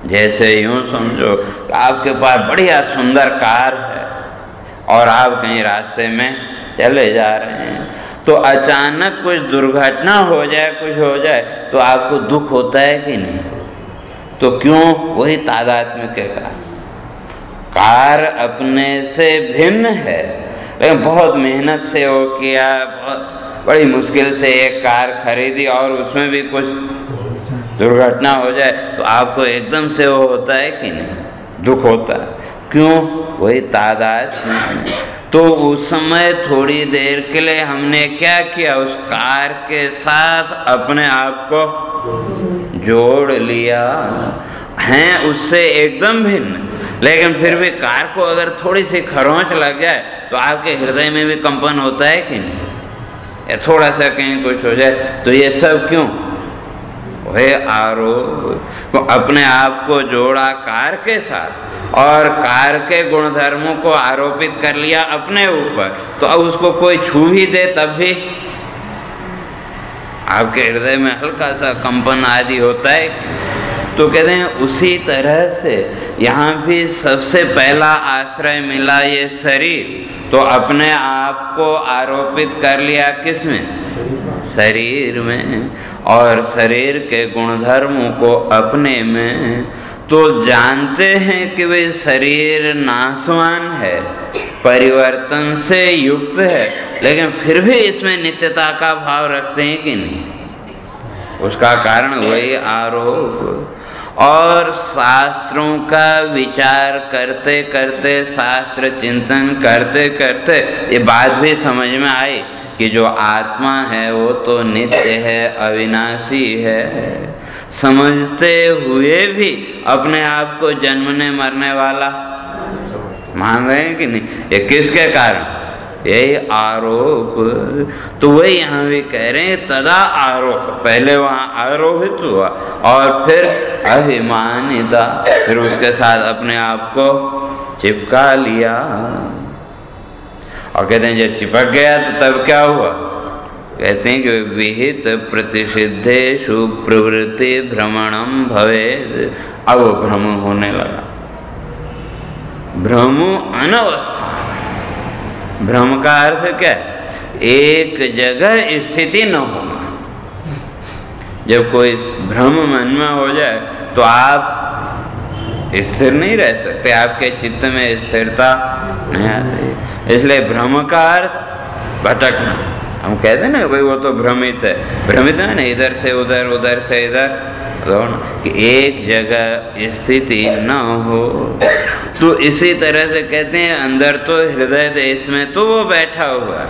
जैसे यूं समझो कि आपके पास बढ़िया सुंदर कार है और आप कहीं रास्ते में चले जा रहे हैं, तो अचानक कुछ दुर्घटना हो जाए, कुछ हो जाए, तो आपको दुख होता है कि नहीं? तो क्यों? वही तादात्म्य के कारण। कार अपने से भिन्न है, लेकिन बहुत मेहनत से वो किया, बहुत बड़ी मुश्किल से एक कार खरीदी और उसमें भी कुछ दुर्घटना हो जाए तो आपको एकदम से वो होता है कि नहीं? दुख होता है। क्यों? वही तादात्म्य। तो उस समय थोड़ी देर के लिए हमने क्या किया, उस कार के साथ अपने आप को जोड़ लिया, हैं उससे एकदम भिन्न, लेकिन फिर भी कार को अगर थोड़ी सी खरोंच लग जाए तो आपके हृदय में भी कंपन होता है कि नहीं? या थोड़ा सा कहीं कुछ हो जाए तो ये सब क्यों? वह आरोप, अपने आप को जोड़ा कार के साथ और कार के गुणधर्मों को आरोपित कर लिया अपने ऊपर, तो अब उसको कोई छू ही दे तब भी आपके हृदय में हल्का सा कंपन आदि होता है। तो कहते हैं उसी तरह से यहाँ भी सबसे पहला आश्रय मिला ये शरीर, तो अपने आप को आरोपित कर लिया किसमें? शरीर में, और शरीर के गुणधर्मों को अपने में। तो जानते हैं कि वे शरीर नाशवान है, परिवर्तन से युक्त है, लेकिन फिर भी इसमें नित्यता का भाव रखते हैं कि नहीं? उसका कारण वही आरोप। और शास्त्रों का विचार करते करते, शास्त्र चिंतन करते करते ये बात भी समझ में आई कि जो आत्मा है वो तो नित्य है, अविनाशी है। समझते हुए भी अपने आप को जन्मने मरने वाला मान रहे हैं कि नहीं? ये किसके कारण? यही आरोप। तो वही यहाँ भी कह रहे हैं तदा आरोप, पहले वहाँ आरोहित हुआ और फिर अभिमानिता, फिर उसके साथ अपने आप को चिपका लिया। और कहते हैं जब चिपक गया तो तब क्या हुआ? कहते हैं कि विहित प्रतिषिद्धेषु प्रवृत्ति भ्रमणम भवेत्। अब वो भ्रम होने लगा। भ्रमो अनवस्था, भ्रम का अर्थ क्या है? एक जगह स्थिति न होना। जब कोई भ्रम मन में हो जाए तो आप स्थिर नहीं रह सकते, आपके चित्त में स्थिरता नहीं आती। इसलिए भ्रम का अर्थ भटकना। हम कहते हैं ना भाई वो तो भ्रमित है, भ्रमित है ना, इधर से उधर, उधर से इधर, कि एक जगह स्थिति न हो। तो इसी तरह से कहते हैं अंदर तो हृदय देश में तो वो बैठा हुआ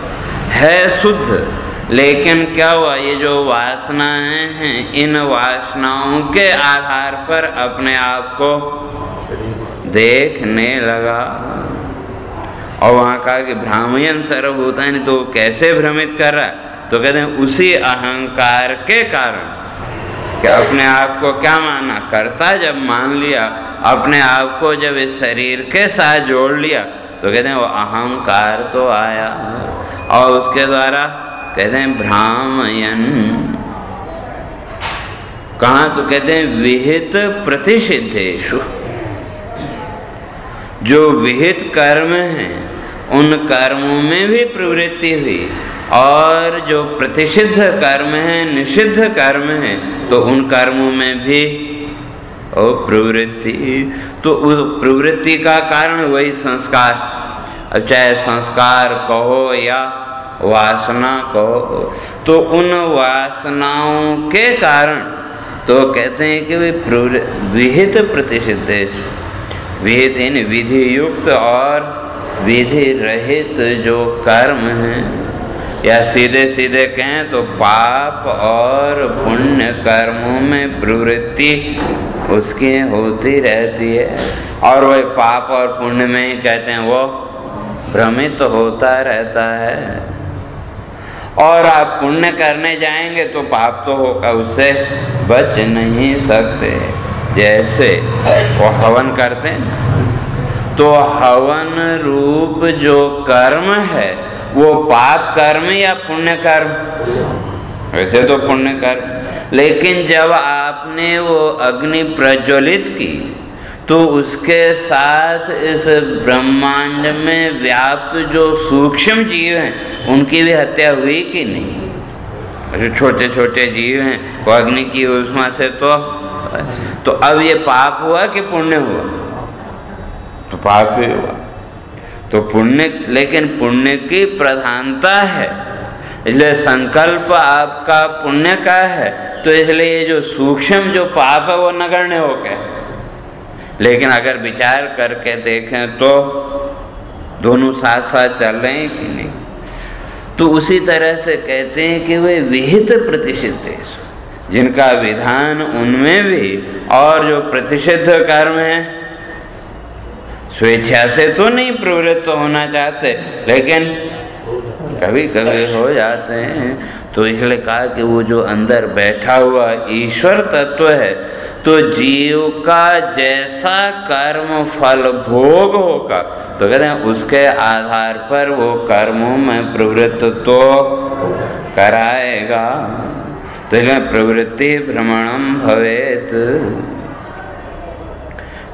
है शुद्ध, लेकिन क्या हुआ? ये जो वासनाएं हैं, इन वासनाओं के आधार पर अपने आप को देखने लगा। और वहाँ कहा कि भ्रामयन सर्वभूतानि, तो कैसे भ्रमित कर रहा है? तो कहते हैं उसी अहंकार के कारण कि अपने आप को क्या माना? कर्ता जब मान लिया, अपने आप को जब इस शरीर के साथ जोड़ लिया, तो कहते हैं वो अहंकार तो आया और उसके द्वारा कहते हैं भ्रामयन। कहाँ? तो कहते हैं विहित प्रतिषिद्धेषु, जो विहित कर्म हैं उन कर्मों में भी प्रवृत्ति हुई, और जो प्रतिषिद्ध कर्म है, निषिद्ध कर्म है, तो उन कर्मों में भी प्रवृत्ति। तो उस प्रवृत्ति का कारण वही संस्कार, अब चाहे संस्कार कहो या वासना कहो, तो उन वासनाओं के कारण तो कहते हैं कि वे विहित प्रतिषिद्धेषु, विहित इन विधि युक्त और विधि रहित जो कर्म हैं, या सीधे सीधे कहें तो पाप और पुण्य कर्मों में प्रवृत्ति उसकी होती रहती है, और वह पाप और पुण्य में ही कहते हैं वो भ्रमित होता रहता है। और आप पुण्य करने जाएंगे तो पाप तो होगा, उससे बच नहीं सकते। जैसे वो हवन करते हैं, तो हवन रूप जो कर्म है वो पाप कर्म या पुण्य कर्म? वैसे तो पुण्य कर्म, लेकिन जब आपने वो अग्नि प्रज्वलित की तो उसके साथ इस ब्रह्मांड में व्याप्त जो सूक्ष्म जीव हैं उनकी भी हत्या हुई कि नहीं? जो छोटे छोटे जीव हैं वो अग्नि की ऊष्मा से तो अब ये पाप हुआ कि पुण्य हुआ? तो पाप ही हुआ। तो पुण्य, लेकिन पुण्य की प्रधानता है, इसलिए संकल्प आपका पुण्य का है, तो इसलिए ये जो सूक्ष्म जो पाप है वो नगण्य हो गए। लेकिन अगर विचार करके देखें तो दोनों साथ साथ चल रहे हैं कि नहीं? तो उसी तरह से कहते हैं कि वे विहित प्रतिषिद्धेषु, जिनका विधान उनमें भी, और जो प्रतिषिद्ध कर्म है स्वेच्छा से तो नहीं प्रवृत्त होना चाहते, लेकिन कभी कभी हो जाते हैं। तो इसलिए कहा कि वो जो अंदर बैठा हुआ ईश्वर तत्व है, तो जीव का जैसा कर्म फल भोग होगा, तो कहते हैं उसके आधार पर वो कर्मों में प्रवृत्त तो कराएगा। तो इसलिए प्रवृत्ति भ्रमणम भवेत।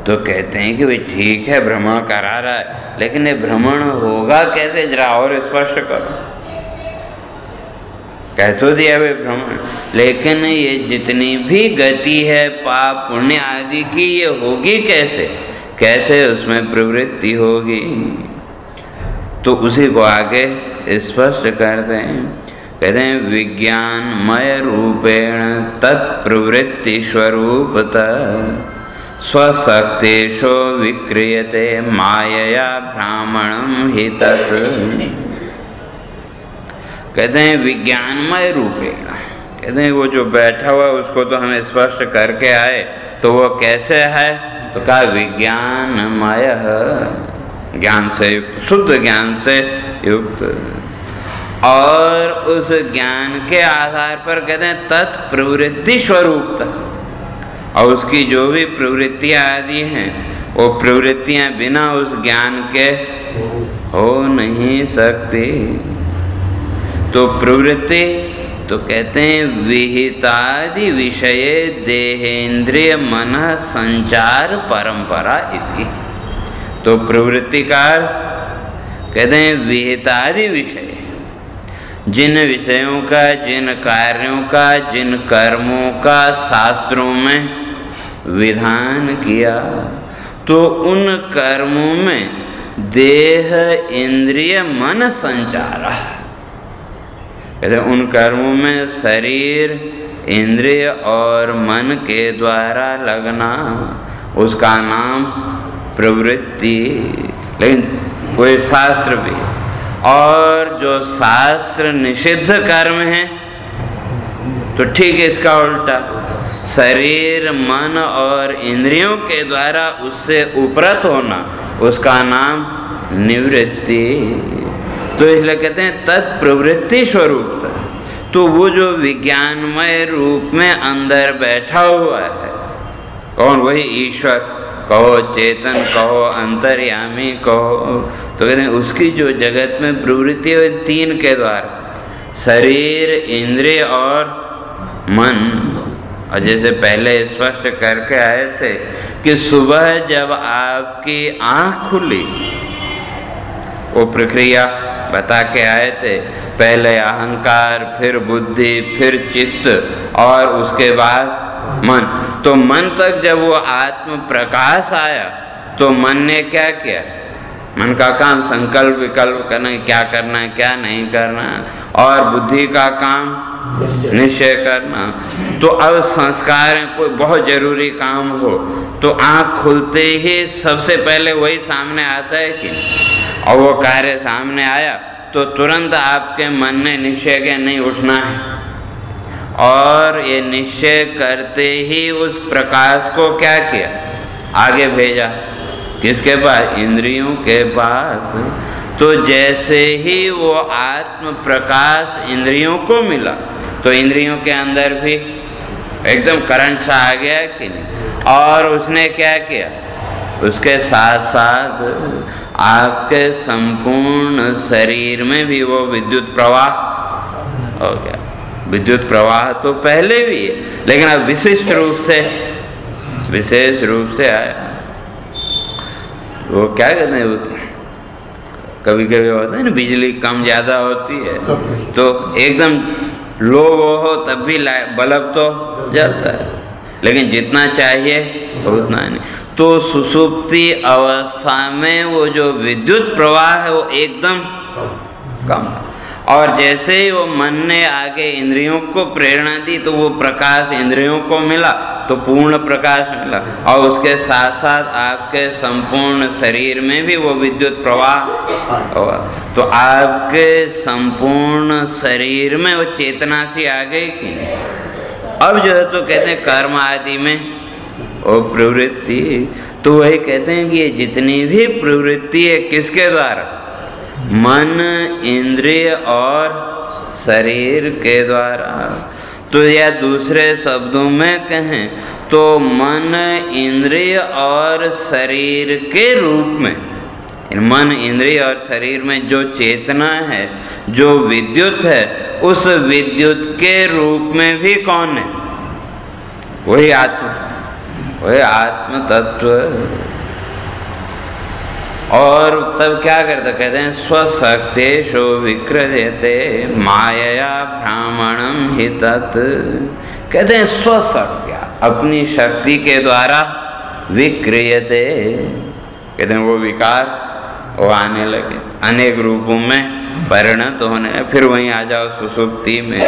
तो कहते हैं कि भाई ठीक है भ्रमण करा रहा है, लेकिन ये भ्रमण होगा कैसे, जरा और स्पष्ट करो। कह तो दिया वे भ्रमण, लेकिन ये जितनी भी गति है पाप पुण्य आदि की, ये होगी कैसे, कैसे उसमें प्रवृत्ति होगी। तो उसी को आगे स्पष्ट करते हैं, कहते हैं विज्ञानमय रूपेण तत्प्रवृत्ति स्वरूपतः स्वशक्तिशो विक्रियते मायया ब्राह्मणम हि तत्। कहते हैं विज्ञानमय रूपेण, कहते हैं वो जो बैठा हुआ उसको तो हमें स्पष्ट करके आए, तो वो कैसे है, तो कहा विज्ञानमय, ज्ञान से युक्त, शुद्ध ज्ञान से युक्त। और उस ज्ञान के आधार पर कहते हैं तत्प्रवृत्ति स्वरूपता, और उसकी जो भी प्रवृत्तियां आदि हैं वो प्रवृत्तियां बिना उस ज्ञान के हो नहीं सकती। तो प्रवृत्ति तो कहते हैं विहितादि विषय देहेंद्रिय मन संचार परंपरा इति। तो प्रवृत्ति का कहते हैं विहितादि विषय, जिन विषयों का, जिन कार्यों का, जिन कर्मों का शास्त्रों में विधान किया, तो उन कर्मों में देह इंद्रिय मन संचार, कहते उन कर्मों में शरीर इंद्रिय और मन के द्वारा लगना, उसका नाम प्रवृत्ति। लेकिन कोई शास्त्र भी, और जो शास्त्र निषिद्ध कर्म है तो ठीक इसका उल्टा, शरीर मन और इंद्रियों के द्वारा उससे उपरत होना, उसका नाम निवृत्ति। तो इसलिए कहते हैं तत्प्रवृत्ति स्वरूप। तो वो जो विज्ञानमय रूप में अंदर बैठा हुआ है, कौन, वही ईश्वर कहो, चेतन कहो, अंतर्यामी कहो, तो कहते हैं उसकी जो जगत में प्रवृत्ति है तीन के द्वारा, शरीर इंद्रिय और मन। और जैसे पहले स्पष्ट करके आए थे कि सुबह जब आपकी आँख खुली, वो प्रक्रिया बता के आए थे, पहले अहंकार, फिर बुद्धि, फिर चित्त और उसके बाद मन। तो मन तक जब वो आत्म प्रकाश आया तो मन ने क्या किया, मन का काम संकल्प विकल्प करना, क्या करना है क्या नहीं करना, और बुद्धि का काम निश्चय करना। तो अब संस्कार कोई बहुत जरूरी काम हो तो आँख खुलते ही सबसे पहले वही सामने आता है कि, और वो कार्य सामने आया तो तुरंत आपके मन ने निश्चय किया नहीं उठना है, और ये निश्चय करते ही उस प्रकाश को क्या किया, आगे भेजा, किसके पास, इंद्रियों के पास। तो जैसे ही वो आत्म प्रकाश इंद्रियों को मिला तो इंद्रियों के अंदर भी एकदम करंट सा आ गया कि नहीं, और उसने क्या किया, उसके साथ साथ आपके संपूर्ण शरीर में भी वो विद्युत प्रवाह हो गया। विद्युत प्रवाह तो पहले भी है, लेकिन अब विशिष्ट रूप से, विशेष रूप से आया। वो क्या कहते हैं, कभी कभी होता है ना, बिजली कम ज़्यादा होती है तो एकदम लो वो हो तब भी बल्ब तो जलता है, लेकिन जितना चाहिए उतना नहीं। तो सुषुप्ति अवस्था में वो जो विद्युत प्रवाह है वो एकदम कम, और जैसे ही वो मन ने आगे इंद्रियों को प्रेरणा दी तो वो प्रकाश इंद्रियों को मिला तो पूर्ण प्रकाश मिला, और उसके साथ साथ आपके संपूर्ण शरीर में भी वो विद्युत प्रवाह हुआ। तो आपके संपूर्ण शरीर में वो चेतना सी आ गई कि अब जो है तो कहते हैं कर्म आदि में वो प्रवृत्ति, तो वही कहते हैं कि ये जितनी भी प्रवृत्ति है किसके द्वारा? मन, इंद्रिय और शरीर के द्वारा। तो या दूसरे शब्दों में कहें तो मन, इंद्रिय और शरीर के रूप में, मन, इंद्रिय और शरीर में जो चेतना है, जो विद्युत है, उस विद्युत के रूप में भी कौन है? वही आत्मा, वही आत्म तत्व। और तब क्या करते? कहते हैं स्वशक्तेषु विक्रयते मायया भ्रामणम हि तत्। कहते हैं स्वशक्त्या, अपनी शक्ति के द्वारा विक्रियते, कहते हैं वो विकार वो आने लगे, अनेक रूपों में परिणत होने। फिर वहीं आ जाओ सुषुप्ति में,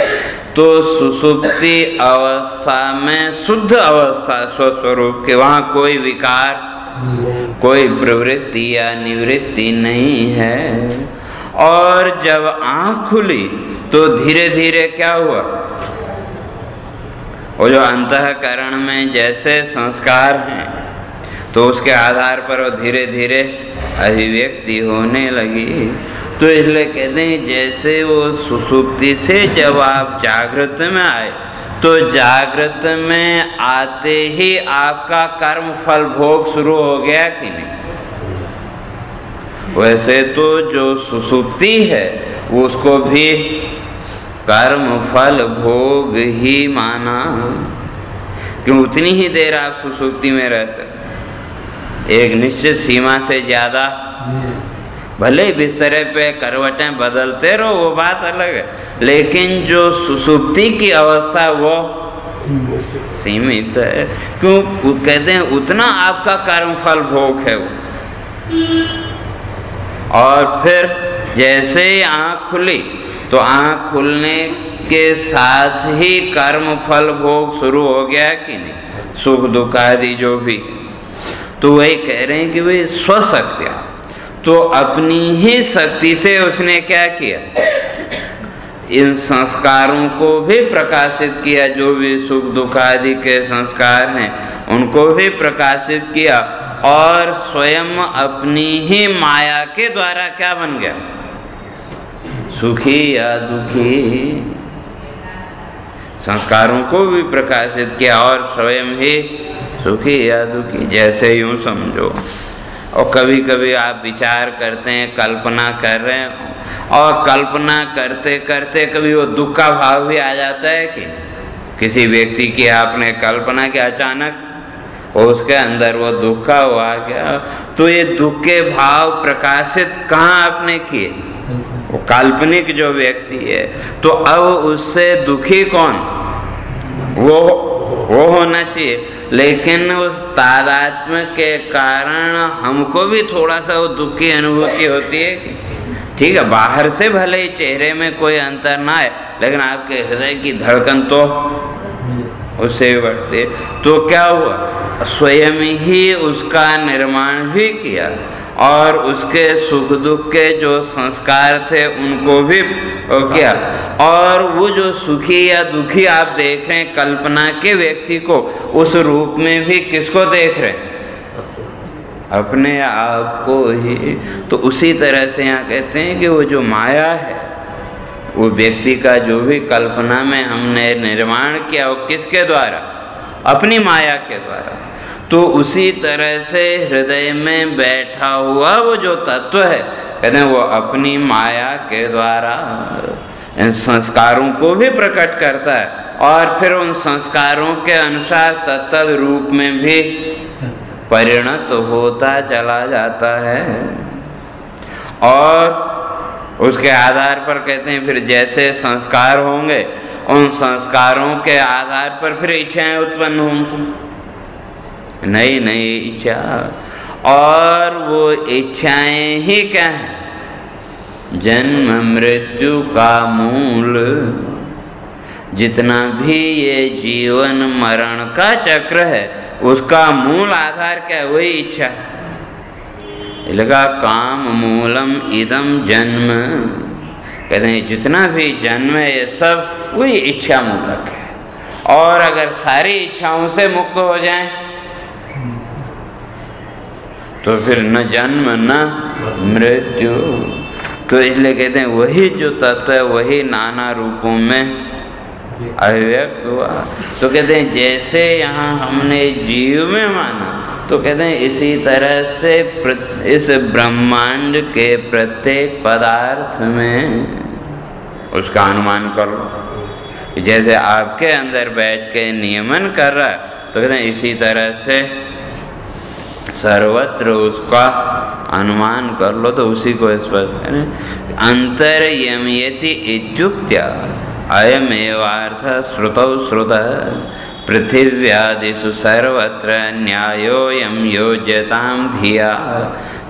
तो सुषुप्ति अवस्था में शुद्ध अवस्था स्वस्वरूप के, वहाँ कोई विकार, कोई प्रवृत्ति या निवृत्ति नहीं है। और जब आँख खुली तो धीरे धीरे क्या हुआ? वो जो अंतःकरण में जैसे संस्कार हैं तो उसके आधार पर वो धीरे धीरे अभिव्यक्ति होने लगी। तो इसलिए कहते हैं जैसे वो सुषुप्ति से जब आप जागृत में आए तो जागृत में आते ही आपका कर्म फल भोग शुरू हो गया कि नहीं? वैसे तो जो सुषुप्ति है उसको भी कर्म फल भोग ही माना, क्यों? उतनी ही देर आप सुषुप्ति में रह सकते, एक निश्चित सीमा से ज्यादा भले ही बिस्तरे पे करवटें बदलते रहो, वो बात अलग है, लेकिन जो सुषुप्ति की अवस्था वो सीमित है। क्यों? कहते हैं उतना आपका कर्म फल भोग है वो। और फिर जैसे ही आँख खुली तो आँख खुलने के साथ ही कर्म फल भोग शुरू हो गया कि नहीं? सुख दुख आदि जो भी। तो वही कह रहे हैं कि भाई स्वशक्तिया, तो अपनी ही शक्ति से उसने क्या किया? इन संस्कारों को भी प्रकाशित किया, जो भी सुख दुख आदि के संस्कार हैं उनको भी प्रकाशित किया, और स्वयं अपनी ही माया के द्वारा क्या बन गया? सुखी या दुखी। संस्कारों को भी प्रकाशित किया और स्वयं ही सुखी या दुखी, जैसे यूं समझो। और कभी कभी आप विचार करते हैं, कल्पना कर रहे हैं, और कल्पना करते करते कभी वो दुख का भाव भी आ जाता है कि किसी व्यक्ति की आपने कल्पना की, अचानक उसके अंदर वो दुख का वो आ गया। तो ये दुख के भाव प्रकाशित कहाँ आपने किए? वो काल्पनिक जो व्यक्ति है। तो अब उससे दुखी कौन? वो होना चाहिए, लेकिन उस तादात्म्य के कारण हमको भी थोड़ा सा वो दुख की अनुभूति होती है। ठीक है, बाहर से भले ही चेहरे में कोई अंतर ना है, लेकिन आपके हृदय की धड़कन तो उससे बढ़ती। तो क्या हुआ? स्वयं ही उसका निर्माण भी किया, और उसके सुख दुख के जो संस्कार थे उनको भी किया। और वो जो सुखी या दुखी आप देख रहे हैं कल्पना के व्यक्ति को, उस रूप में भी किसको देख रहे हैं? अपने आप को ही। तो उसी तरह से यहाँ कहते हैं कि वो जो माया है, वो व्यक्ति का जो भी कल्पना में हमने निर्माण किया, वो किसके द्वारा? अपनी माया के द्वारा। तो उसी तरह से हृदय में बैठा हुआ वो जो तत्व है, कहते हैं वो अपनी माया के द्वारा इन संस्कारों को भी प्रकट करता है, और फिर उन संस्कारों के अनुसार तत्त रूप में भी परिणत होता चला जाता है। और उसके आधार पर कहते हैं फिर जैसे संस्कार होंगे, उन संस्कारों के आधार पर फिर इच्छाएं उत्पन्न होंगी, नई नई इच्छा। और वो इच्छाएं ही क्या है? जन्म मृत्यु का मूल। जितना भी ये जीवन मरण का चक्र है, उसका मूल आधार क्या है? वही इच्छा। लगा काम मूलम इदम जन्म। कहते हैं जितना भी जन्म है ये सब वही इच्छा मूलक है। और अगर सारी इच्छाओं से मुक्त हो जाएं तो फिर न जन्म न मृत्यु। तो इसलिए कहते हैं वही जो तत्व है वही नाना रूपों में अभिव्यक्त हुआ। तो कहते हैं जैसे यहाँ हमने जीव में माना, तो कहते हैं इसी तरह से इस ब्रह्मांड के प्रत्येक पदार्थ में उसका अनुमान कर लो। जैसे आपके अंदर बैठ के नियमन कर रहा है, तो कहते हैं इसी तरह से सर्वत्र उसका अनुमान कर लो। तो उसी को स्पष्ट करें, अंतर्यमयति इत्युक्त्या अयमेवार्थ श्रुतौ श्रुतः पृथिव्यादिषु सर्वत्र न्यायोऽयं योज्यतां धिया।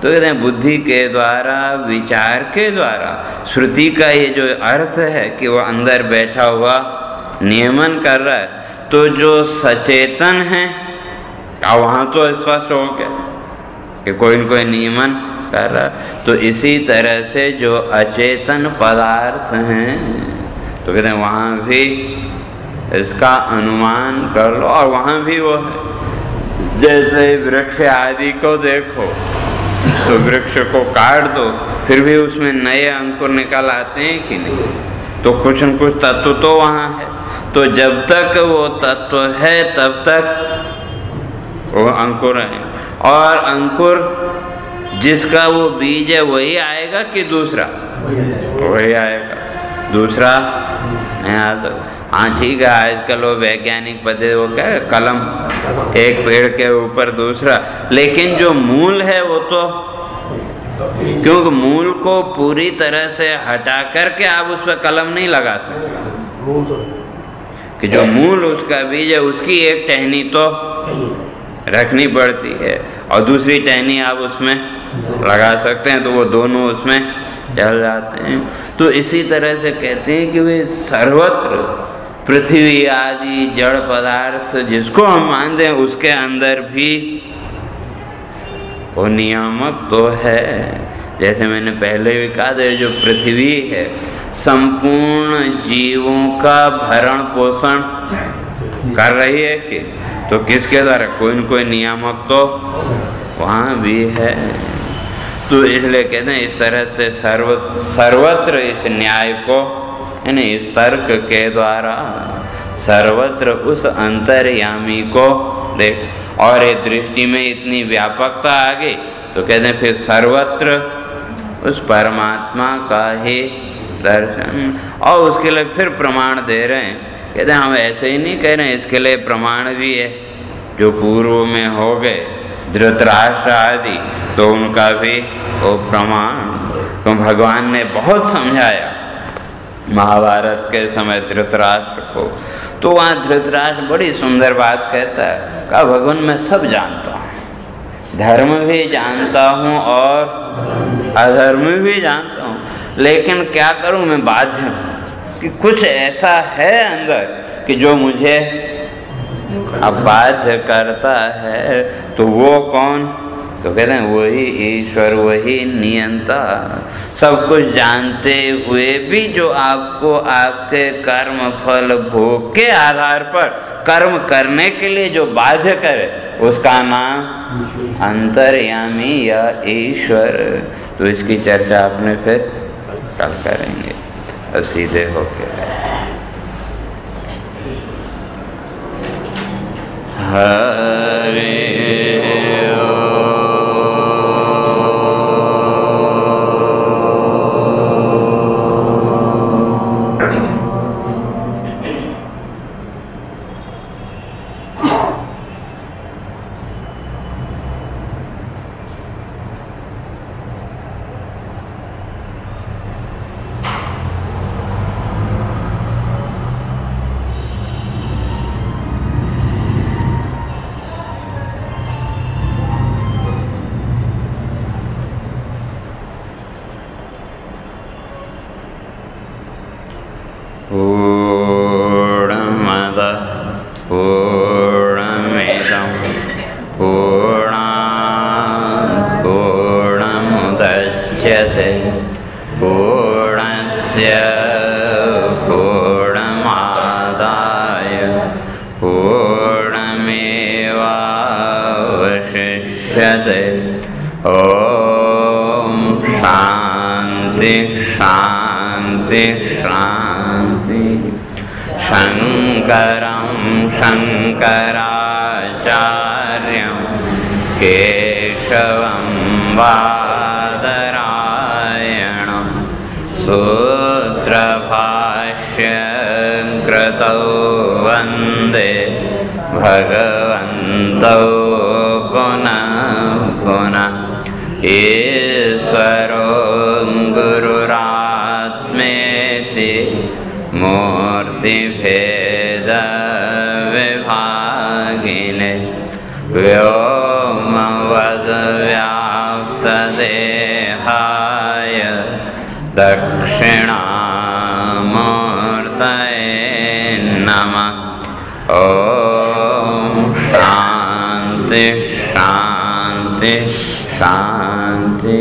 तो कहते हैं बुद्धि के द्वारा, विचार के द्वारा श्रुति का ये जो अर्थ है कि वो अंदर बैठा हुआ नियमन कर रहा है, तो जो सचेतन है वहाँ तो स्पष्ट हो गया कि कोई न कोई नियमन कर रहा है। तो इसी तरह से जो अचेतन पदार्थ हैं, तो कहते हैं वहाँ भी इसका अनुमान कर लो। और वहाँ भी वो है, जैसे वृक्ष आदि को देखो तो वृक्ष को काट दो, फिर भी उसमें नए अंकुर निकल आते हैं कि नहीं? तो कुछ न कुछ तत्व तो वहाँ है। तो जब तक वो तत्व है तब तक वो अंकुर है। और अंकुर जिसका वो बीज है वही आएगा कि दूसरा? वही आएगा, दूसरा नहीं आ सकता। हाँ ठीक है, आजकल वो वैज्ञानिक पद्धति वो क्या है, कलम, एक पेड़ के ऊपर दूसरा, लेकिन जो मूल है वो तो, क्योंकि मूल को पूरी तरह से हटा करके आप उस पर कलम नहीं लगा सकते, कि जो मूल उसका बीज है उसकी एक टहनी तो रखनी पड़ती है और दूसरी टहनी आप उसमें लगा सकते हैं, तो वो दोनों उसमें चल जाते हैं। तो इसी तरह से कहते हैं कि वे सर्वत्र पृथ्वी आदि जड़ पदार्थ जिसको हम मानते हैं उसके अंदर भी वो नियामक तो है। जैसे मैंने पहले भी कहा था, जो पृथ्वी है संपूर्ण जीवों का भरण पोषण कर रही है कि, तो किसके द्वारा? कोई न कोई नियामक तो वहाँ भी है। तो इसलिए कहते हैं इस तरह से सर्वत्र इस न्याय को, यानी इस तर्क के द्वारा सर्वत्र उस अंतर्यामी को देख। और ये दृष्टि में इतनी व्यापकता आ गई, तो कहते हैं फिर सर्वत्र उस परमात्मा का ही दर्शन। और उसके लिए फिर प्रमाण दे रहे हैं, कहते हैं हम ऐसे ही नहीं कह रहे हैं, इसके लिए प्रमाण भी है जो पूर्व में हो गए धृतराष्ट्र आदि, तो उनका भी वो प्रमाण। तो भगवान ने बहुत समझाया महाभारत के समय धृतराष्ट्र को। तो वहाँ धृतराष्ट्र बड़ी सुंदर बात कहता है, कहा भगवान मैं सब जानता हूँ, धर्म भी जानता हूँ और अधर्म भी जानता हूँ, लेकिन क्या करूँ, मैं बाध्य हूँ कि कुछ ऐसा है अंदर कि जो मुझे अब बाध्य करता है। तो वो कौन? तो कहते हैं वही ईश्वर, वही नियंता। सब कुछ जानते हुए भी जो आपको आपके कर्म फल भोग के आधार पर कर्म करने के लिए जो बाध्य करे, उसका नाम अंतर्यामी या ईश्वर। तो इसकी चर्चा आपने फिर कल करेंगे। अब सीधे होके हरे शांति शांति। शंकरं शंकराचार्यं केशवं बादरायणं सूत्रभाष्यं कृतौ वन्दे भगवन्तौ पुनः पुनः। ईश्वरो गुरुरात्मेति मूर्तिभेदविभागिने व्योमवद्व्याप्तदेहाय दक्षिणामूर्तये नमः। ॐ शान्ति शान्ति शान्ति।